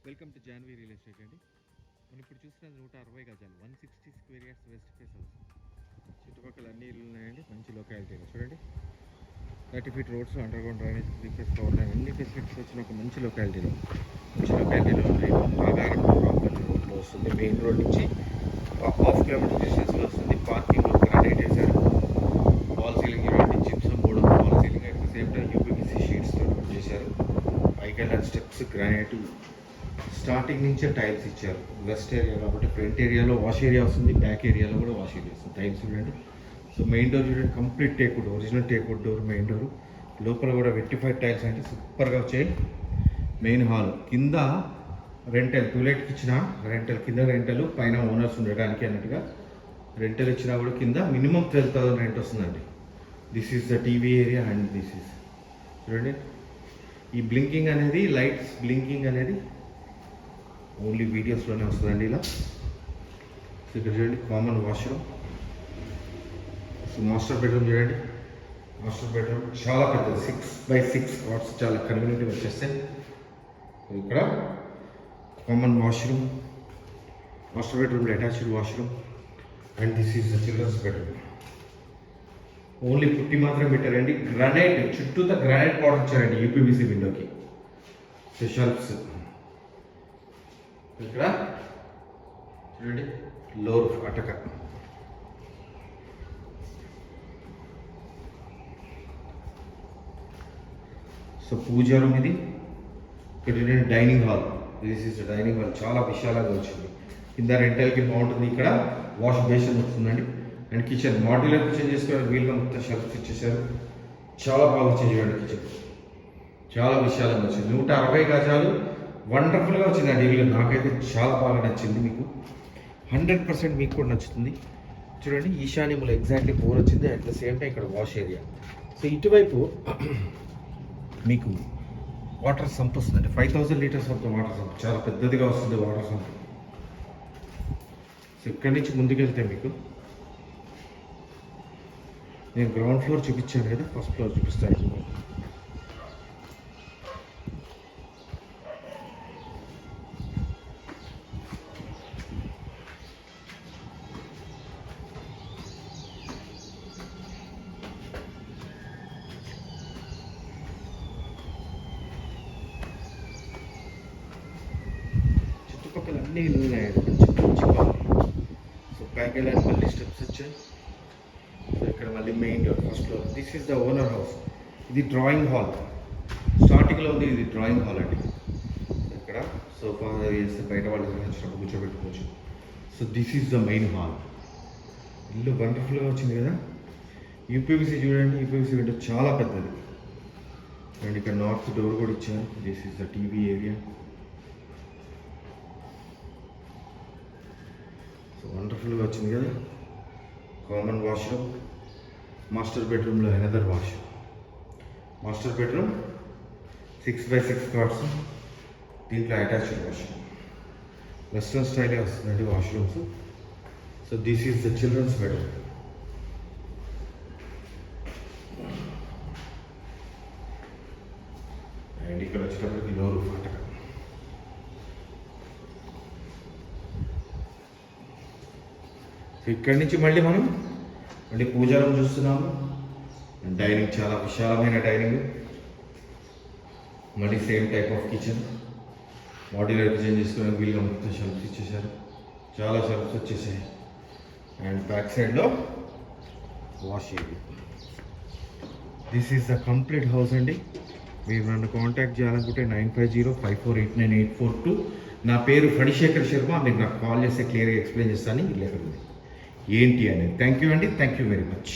Welcome to Janvi real estate అండి. మనం ఇప్పుడు చూస్తున్నది 160 గజాలు 160 square yards west face house. చుట్టుపక్కల అన్ని ఇల్లు ఉన్నాయండి. మంచి లొకాలిటీలో చూడండి. 30 feet roads, under ground drainage, 3 phase power line, అన్ని ఫెసిలిటీస్ వచ్చిన ఒక మంచి లొకాలిటీలో ఉన్నాయి. ఆధారం రోడ్లో వస్తుంది. మెయిన్ రోడ్ నుంచి హాఫ్ కిలోమీటర్ డిస్టెన్స్లో వస్తుంది. పార్కింగ్లో గ్రానైట్ వేశారు. వాల్ సీలింగ్ చూడండి, gypsum board wall ceiling. At the same time UPVC షీట్స్తో చేశారు. పైకి వెళ్ళిన స్టెప్స్ గ్రానైట్, స్టార్టింగ్ నుంచే టైల్స్ ఇచ్చారు. వెస్ట్ ఏరియా కాబట్టి ఫ్రంట్ ఏరియాలో వాష్ ఏరియా వస్తుంది, బ్యాక్ ఏరియాలో కూడా వాష్ ఏరియా వస్తుంది. టైల్స్ చూడండి. సో మెయిన్ డోర్ చూడండి, complete teakwood, original teakwood door main door. లోపల కూడా వెట్టిఫైడ్ టైల్స్ అంటే సూపర్గా వచ్చాయి. మెయిన్ హాల్ కింద రెంటల్, టూలెట్కి ఇచ్చిన రెంటల్, కింద రెంటల్, పైన ఓనర్స్ ఉండడానికి అన్నట్టుగా రెంటల్ ఇచ్చినా కూడా కింద మినిమం 12,000 రెంట్ వస్తుందండి. This is the TV area and this is చూడండి. ఈ బ్లింకింగ్ అనేది, లైట్స్ బ్లింకింగ్ అనేది ఓన్లీ వీడియోస్లోనే వస్తుందండి ఇలా. సో ఇక్కడ చూడండి, common washroom. So master bedroom చూడండి. మాస్టర్ బెడ్రూమ్ చాలా పెద్దది, 6x6 కాట్స్, చాలా కన్వీనియంట్గా వచ్చేస్తాయి. ఇక్కడ కామన్ వాష్రూమ్, మాస్టర్ బెడ్రూమ్లో attached washroom. And this is the children's bedroom. Only putty మాత్రం పెట్టారండి. గ్రానైట్ చుట్టూతో గ్రానైట్ పౌడర్ ఇచ్చారండి యూపీవీసీ విండోకి. సో షెల్ఫ్స్ ఇక్కడ చూడండి, లోర్ అటక. సో పూజా రూమ్ ఇది. ఇక్కడ చూడండి, dining hall. This is dining hall, చాలా విశాలంగా వచ్చింది. కింద రెంటల్కి బాగుంటుంది. ఇక్కడ వాష్ బేసిన్ వస్తుందండి. అండ్ కిచెన్, మాడ్యులర్ కిచెన్ చేసుకోవడానికి వీలుగా మొత్తం షెల్ఫ్స్ ఇచ్చేసారు. చాలా బాగా వచ్చింది చూడండి. కిచెన్ చాలా విశాలంగా వచ్చింది. 160 గజాలు వండర్ఫుల్గా వచ్చిందండి ఇల్లు. నాకైతే చాలా బాగా నచ్చింది. మీకు 100% మీకు కూడా నచ్చుతుంది. చూడండి, ఈశాన్యములో ఎగ్జాక్ట్లీ 4 వచ్చింది. అట్ ద సేమ్ టైం ఇక్కడ వాష్ ఏరియా. సో ఇటువైపు మీకు వాటర్ సంప్ వస్తుందండి. 5,000 litres of the water sump, చాలా పెద్దదిగా వస్తుంది వాటర్ సంప్. సో ఇక్కడి నుంచి ముందుకెళ్తే మీకు, నేను గ్రౌండ్ ఫ్లోర్ చూపించాను కదా, ఫస్ట్ ఫ్లోర్ చూపిస్తాను. చుట్టుపక్కల అన్ని ఇల్లు ఉన్నాయండి, మంచి కాలనీ. సో పైకి వెళ్ళాలి, మళ్ళీ స్టెప్స్ వచ్చాయి. సో ఇక్కడ మళ్ళీ main door, first floor. This is the owner house. ఇది డ్రాయింగ్ హాల్, స్టార్టింగ్లో ఉంది. ఇది డ్రాయింగ్ హాల్ అండి. ఇక్కడ సోఫా వేస్తే బయట వాళ్ళు వచ్చినప్పుడు కూర్చోబెట్టుకోవచ్చు. So this is the main hall. ఇల్లు వండర్ఫుల్గా వచ్చింది కదా. యూపీవీసీ చూడండి, యూపీవీసీ విండో చాలా పెద్దది. అండ్ ఇక్కడ నార్త్ డోర్ కూడా ఇచ్చారు. This is the TV area. So వండర్ఫుల్గా వచ్చింది కదా. కామన్ వాష్రూమ్, మాస్టర్ బెడ్రూమ్లో another washroom. Master bedroom 6x6 cards, దీంట్లో అటాచ్డ్ వాష్రూమ్. వెస్ట్రన్ స్టైలే వస్తుందండి washrooms. So this is the children's bedroom. And ఇక్కడ వచ్చేటప్పటికి లోరు ఫాటక. సో ఇక్కడి నుంచి మళ్ళీ మనం పూజా రూమ్ చూస్తున్నాము. డైనింగ్, చాలా విశాలమైన డైనింగ్. మళ్ళీ same type of kitchen, modular kitchen చేసుకోవడానికి వీలుగా మొత్తం షెల్ఫ్స్ ఇచ్చేసారు. చాలా షెల్ఫ్స్ వచ్చేసాయి. అండ్ బ్యాక్ సైడ్లో wash area. This is the complete house అండి. మీరు నన్ను కాంటాక్ట్ చేయాలనుకుంటే 9505489842. నా పేరు ఫణిశేఖర్ శర్మ. మీరు నాకు కాల్ చేస్తే క్లియర్గా ఎక్స్ప్లెయిన్ చేస్తాను ఇల్లు ఎక్కడ ఉంది ఏంటి అనేది. థ్యాంక్ యూ అండి. Thank you very much.